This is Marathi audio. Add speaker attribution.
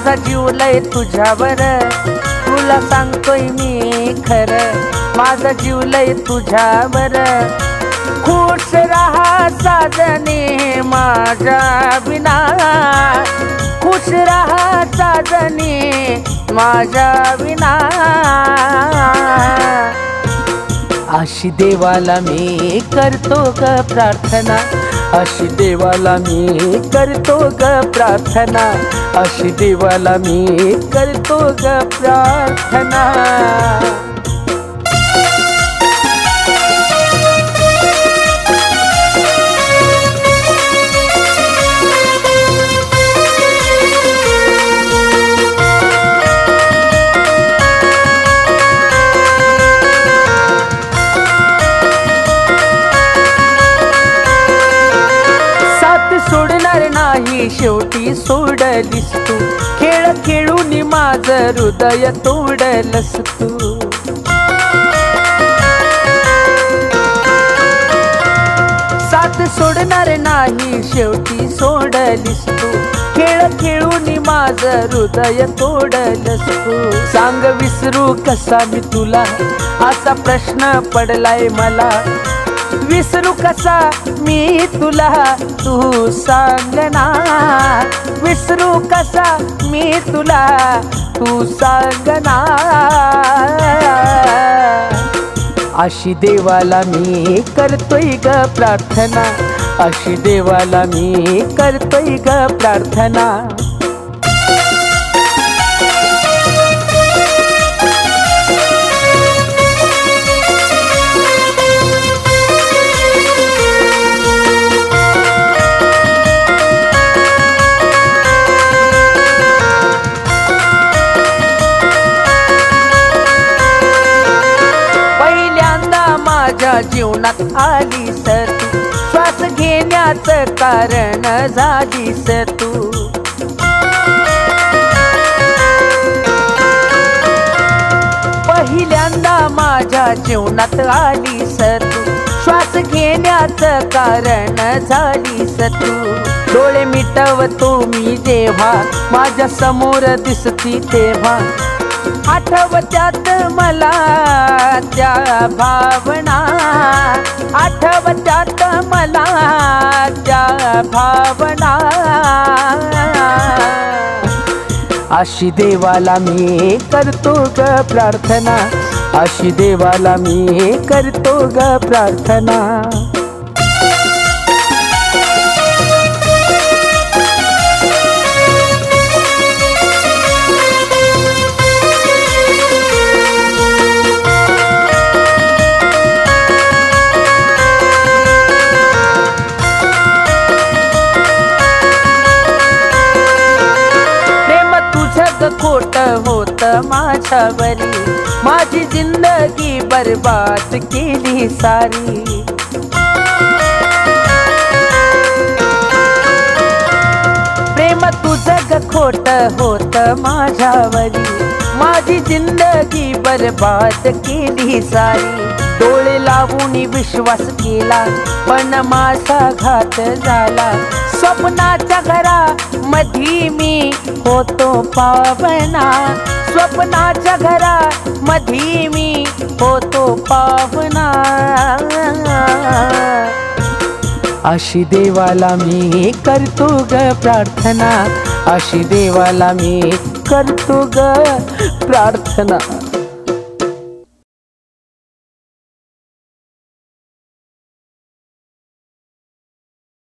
Speaker 1: माझा जीव लय तुझ्यावर, तुला सांगतोय मी खरं, माझा जीव लय तुझ्यावर। खुश रहा साजनी माझ्या बिना, खुश रहा साजनी माझ्या बिना। अशी देवाला मी करतो ग प्रार्थना, अशी देवाला मी करतो ग प्रार्थना, अशी देवाला मी करतो ग प्रार्थना। सोडणार नाही शेवटी सोडलीस तू, खेळ खेळून माझं हृदय तोडलंस तू। साथ सोडणार नाही शेवटी सोडलीस तू, खेळ खेळून माझं हृदय तोडलंस तू। सांग विसरू कसा मी तुला, असा प्रश्न पडलाय मला, विसरू कसा मी तुला तू सांग ना, विसरू कसा मी तुला तू सांग ना। अशी देवाला मी करतोय ग प्रार्थना, अशी देवाला मी करतोय ग प्रार्थना। माझ्या जीवनात आलीस तू, श्वास घेण्याचं कारण झालीस तू। पहिल्यांदा माझ्या जीवनात आलीस तू, श्वास घेण्याचं कारण झालीस तू। डोळे मिटवतो मी जेव्हा माझ्या समोर दिसती तेव्हा, आठवत्यात मला त्या भावना, आठवत्यात मला त्या भावना। अशी देवाला मी करतो ग प्रार्थना, अशी देवाला मी करतो ग प्रार्थना। खोट होत माझ्यावरी, माझी जिंदगी बर्बाद केली सारी। प्रेम तुझं खोट होत माझ्यावरी, माझी जिंदगी बर्बाद केली सारी। डोळे लावून विश्वास केला पण माझा घात झाला, स्वप्नाच्या घरा मधी मी होतो पावना, स्वप्नाच्या घरा मधी मी होतो पावना। अशी देवाला मी करतो ग प्रार्थना, अशी देवाला मी करतो ग प्रार्थना।